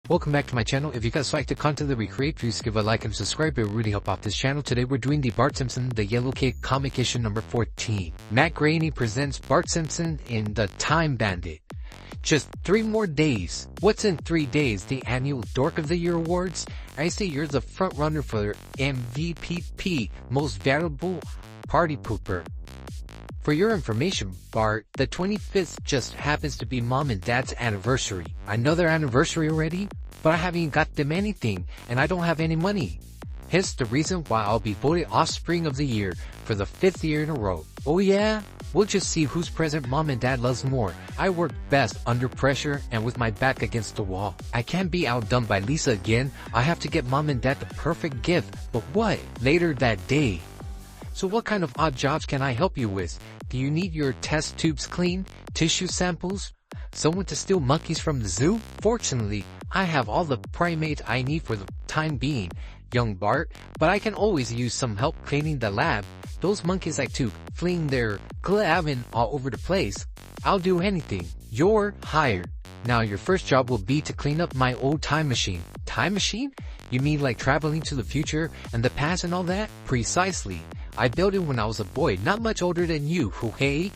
Welcome back to my channel. If you guys like the content that we create, please give a like and subscribe. It would really help out this channel. Today we're doing the Bart Simpson, the Yellow Cake comic issue number 14. Matt Groening presents Bart Simpson in The Time Bandit. Just 3 more days. What's in 3 days? The annual Dork of the Year awards? I say you're the front runner for MVP, most valuable party pooper. For your information, Bart, the 25th just happens to be Mom and Dad's anniversary. Another anniversary already? But I haven't got them anything, and I don't have any money. Hence the reason why I'll be voted Offspring of the Year for the 5th year in a row. Oh yeah? We'll just see whose present Mom and Dad loves more. I work best under pressure and with my back against the wall. I can't be outdone by Lisa again. I have to get Mom and Dad the perfect gift. But what? Later that day. So what kind of odd jobs can I help you with? Do you need your test tubes cleaned? Tissue samples? Someone to steal monkeys from the zoo? Fortunately, I have all the primates I need for the time being, young Bart, but I can always use some help cleaning the lab. Those monkeys like to fling their glavin all over the place. I'll do anything. You're hired. Now your first job will be to clean up my old time machine. Time machine? You mean like traveling to the future and the past and all that? Precisely. I built it when I was a boy, not much older than you, hey?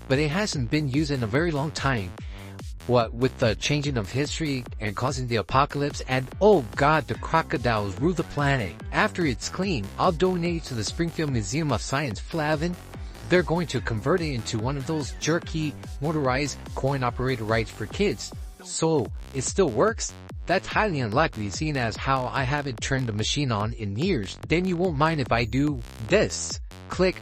But it hasn't been used in a very long time. What with the changing of history and causing the apocalypse and oh god, the crocodiles rule the planet. After it's clean, I'll donate it to the Springfield Museum of Science, Flavin. They're going to convert it into one of those jerky, motorized, coin-operated rides for kids. So, it still works? That's highly unlikely, seeing as how I haven't turned the machine on in years. Then you won't mind if I do this. Click.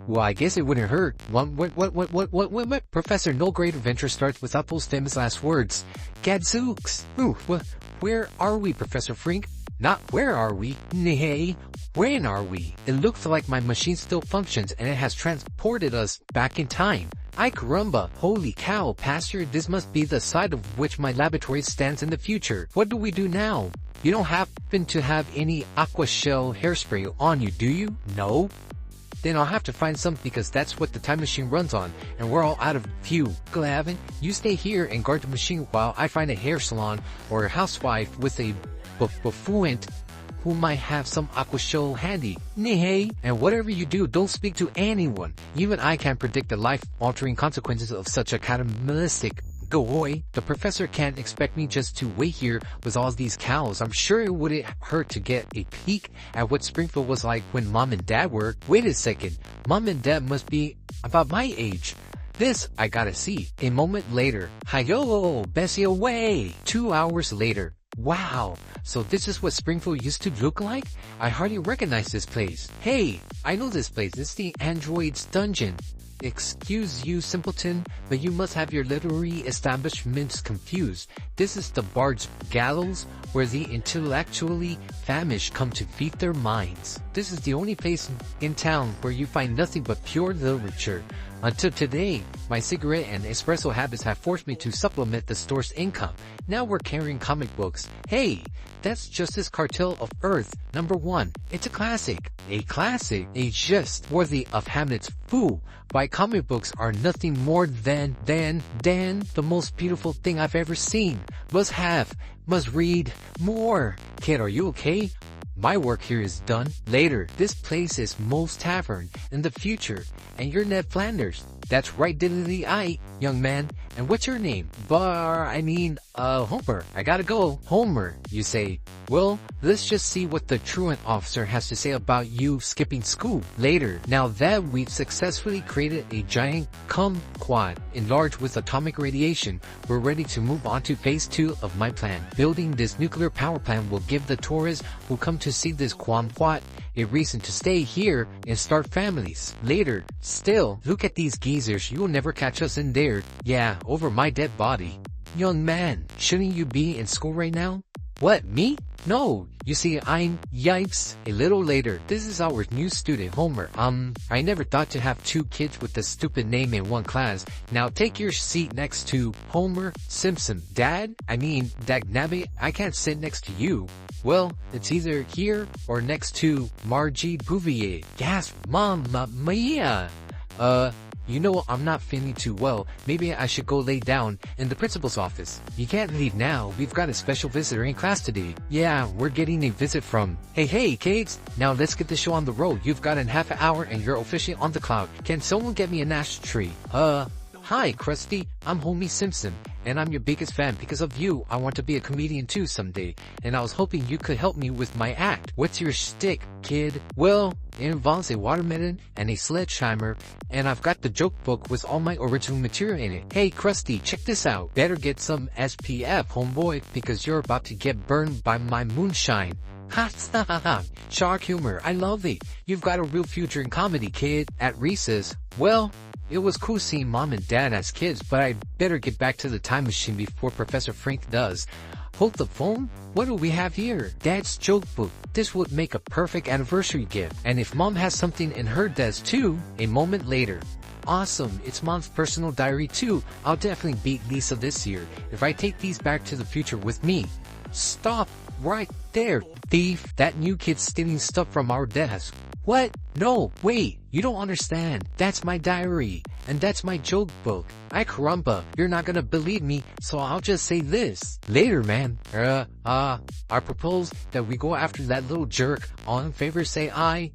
Well, I guess it wouldn't hurt. What? Professor, no great adventure starts without those famous last words. Gadzooks. Ooh, where are we, Professor Frink? Not where are we? Nay, when are we? It looks like my machine still functions and it has transported us back in time. Ay caramba, holy cow, Pastor, this must be the side of which my laboratory stands in the future. What do we do now? You don't happen to have any aqua shell hairspray on you, do you? No? Then I'll have to find some because that's what the time machine runs on, and we're all out of fuel. Glavin, you stay here and guard the machine while I find a hair salon or a housewife with a buffuant who might have some aqua shell handy. Nay, and whatever you do, don't speak to anyone. Even I can't predict the life-altering consequences of such a cataclysmic goy. The professor can't expect me just to wait here with all these cows. I'm sure it wouldn't hurt to get a peek at what Springfield was like when Mom and Dad were. Wait a second, Mom and Dad must be about my age. This I gotta see. A moment later, hi-yo, Bessie away. 2 hours later. Wow, so this is what Springfield used to look like? I hardly recognize this place. Hey, I know this place. It's the android's dungeon. Excuse you, simpleton, but you must have your literary establishments confused. This is the Bard's Gallows, where the intellectually famished come to feed their minds. This is the only place in town where you find nothing but pure literature. Until today, my cigarette and espresso habits have forced me to supplement the store's income. Now we're carrying comic books. Hey, that's Justice Cartel of Earth, #1. It's a classic. A classic. A gist worthy of Hamlet's Fool. Why comic books are nothing more than the most beautiful thing I've ever seen. Must have, must read more. Kid, are you okay? My work here is done. Later, this place is Moe's Tavern in the future, and you're Ned Flanders. That's right, diddly-I, young man. And what's your name? Homer. I gotta go. Homer, you say. Well, let's just see what the truant officer has to say about you skipping school. Later, now that we've successfully created a giant kumquat enlarged with atomic radiation, we're ready to move on to phase 2 of my plan. Building this nuclear power plant will give the tourists who come to see this kumquat a reason to stay here and start families. Later, still, look at these geezers. You'll never catch us in there. Yeah, over my dead body. Young man, shouldn't you be in school right now? What, me? No, you see, yikes. A little later, this is our new student, Homer. I never thought to have 2 kids with a stupid name in one class. Now take your seat next to Homer Simpson. Dagnabbit, I can't sit next to you. Well, it's either here or next to Margie Bouvier. Gasp, Mamma Mia! you know I'm not feeling too well. Maybe I should go lay down in the principal's office. You can't leave now. We've got a special visitor in class today. Yeah, we're getting a visit from... Hey, kids. Now let's get the show on the road. You've got a half an hour and you're officially on the cloud. Can someone get me an ashtray? Hi, Krusty. I'm Homie Simpson, and I'm your biggest fan. Because of you, I want to be a comedian too someday, and I was hoping you could help me with my act. What's your shtick, kid? Well, it involves a watermelon and a sledgehammer, and I've got the joke book with all my original material in it. Hey, Krusty, check this out. Better get some SPF, homeboy, because you're about to get burned by my moonshine. Ha ha ha ha. Shark humor, I love it. You've got a real future in comedy, kid. At recess, well... It was cool seeing Mom and Dad as kids, but I better get back to the time machine before Professor Frank does. Hold the phone? What do we have here? Dad's joke book. This would make a perfect anniversary gift. And if Mom has something in her desk too, a moment later. Awesome, it's Mom's personal diary too. I'll definitely beat Lisa this year if I take these back to the future with me. Stop right there, thief. That new kid's stealing stuff from our desk. What? No, wait, you don't understand. That's my diary, and that's my joke book. Ay caramba, you're not gonna believe me, so I'll just say this. Later, man. I propose that we go after that little jerk. All in favor say aye.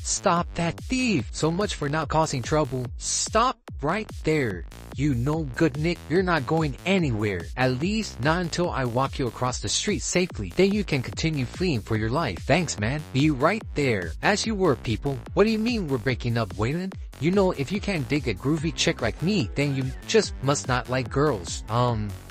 Stop that thief. So much for not causing trouble. Stop right there. You no good Nick, you're not going anywhere. At least not until I walk you across the street safely. Then you can continue fleeing for your life. Thanks, man. Be right there. As you were, people. What do you mean we're breaking up, Wayland? You know, if you can't dig a groovy chick like me, then you just must not like girls.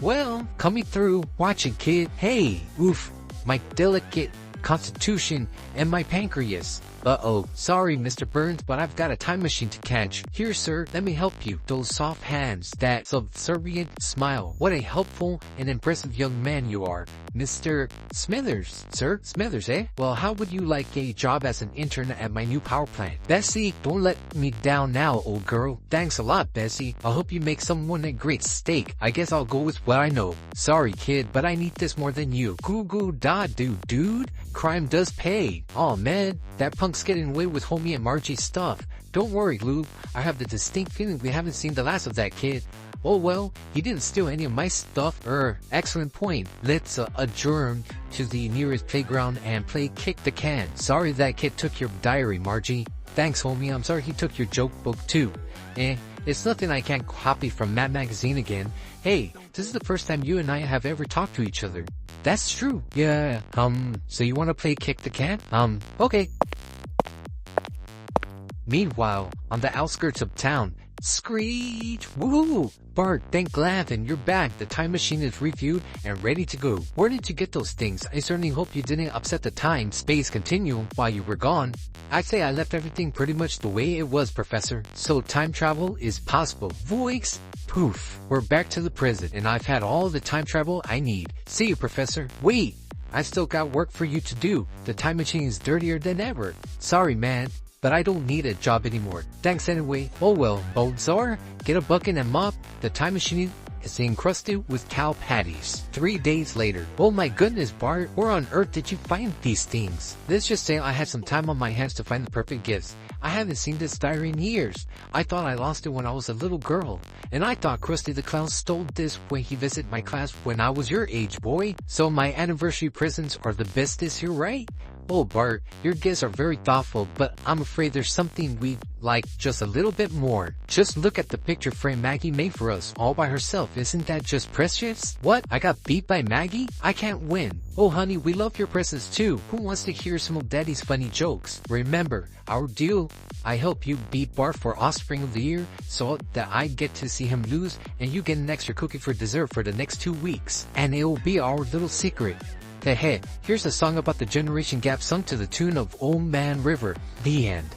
Well, coming through. Watch it, kid. Hey, oof, my delicate constitution and my pancreas. Uh-oh, sorry Mr. Burns, but I've got a time machine to catch. Here sir, let me help you. Those soft hands, that subservient smile. What a helpful and impressive young man you are. Mr. Smithers. Sir? Smithers, eh? Well, how would you like a job as an intern at my new power plant? Bessie, don't let me down now, old girl. Thanks a lot, Bessie. I hope you make someone a great steak. I guess I'll go with what I know. Sorry, kid, but I need this more than you. Goo goo da doo, dude. Crime does pay. Aw, man, that punk's getting away with Homie and Margie's stuff. Don't worry, Lou. I have the distinct feeling we haven't seen the last of that kid. Oh well, he didn't steal any of my stuff. Excellent point. Let's adjourn to the nearest playground and play kick the can. Sorry that kid took your diary, Margie. Thanks, homie. I'm sorry he took your joke book too. It's nothing I can't copy from Mad Magazine again. Hey, this is the first time you and I have ever talked to each other. That's true. Yeah, so you wanna play kick the can? Okay. Meanwhile, on the outskirts of town, screech! Woohoo! Bart, thank Glavin, you're back. The time machine is reviewed and ready to go. Where did you get those things? I certainly hope you didn't upset the time-space continuum while you were gone. I'd say I left everything pretty much the way it was, Professor. So time travel is possible. Voix! Poof! We're back to the present, and I've had all the time travel I need. See you, Professor. Wait! I still got work for you to do. The time machine is dirtier than ever. Sorry, man. But I don't need a job anymore. Thanks anyway. Oh well, Boltzar, get a bucket and mop. The time machine is encrusted with cow patties. 3 days later. Oh my goodness, Bart, where on earth did you find these things? Let's just say I had some time on my hands to find the perfect gifts. I haven't seen this diary in years. I thought I lost it when I was a little girl. And I thought Krusty the Clown stole this when he visited my class when I was your age, boy. So my anniversary presents are the best this year, right? Oh Bart, your gifts are very thoughtful, but I'm afraid there's something we'd like just a little bit more. Just look at the picture frame Maggie made for us all by herself. Isn't that just precious? What? I got beat by Maggie? I can't win. Oh honey, we love your presents too. Who wants to hear some of Daddy's funny jokes? Remember, our deal, I help you beat Bart for Offspring of the Year so that I get to see him lose and you get an extra cookie for dessert for the next 2 weeks. And it'll be our little secret. Hey, here's a song about the generation gap sung to the tune of Old Man River. The end.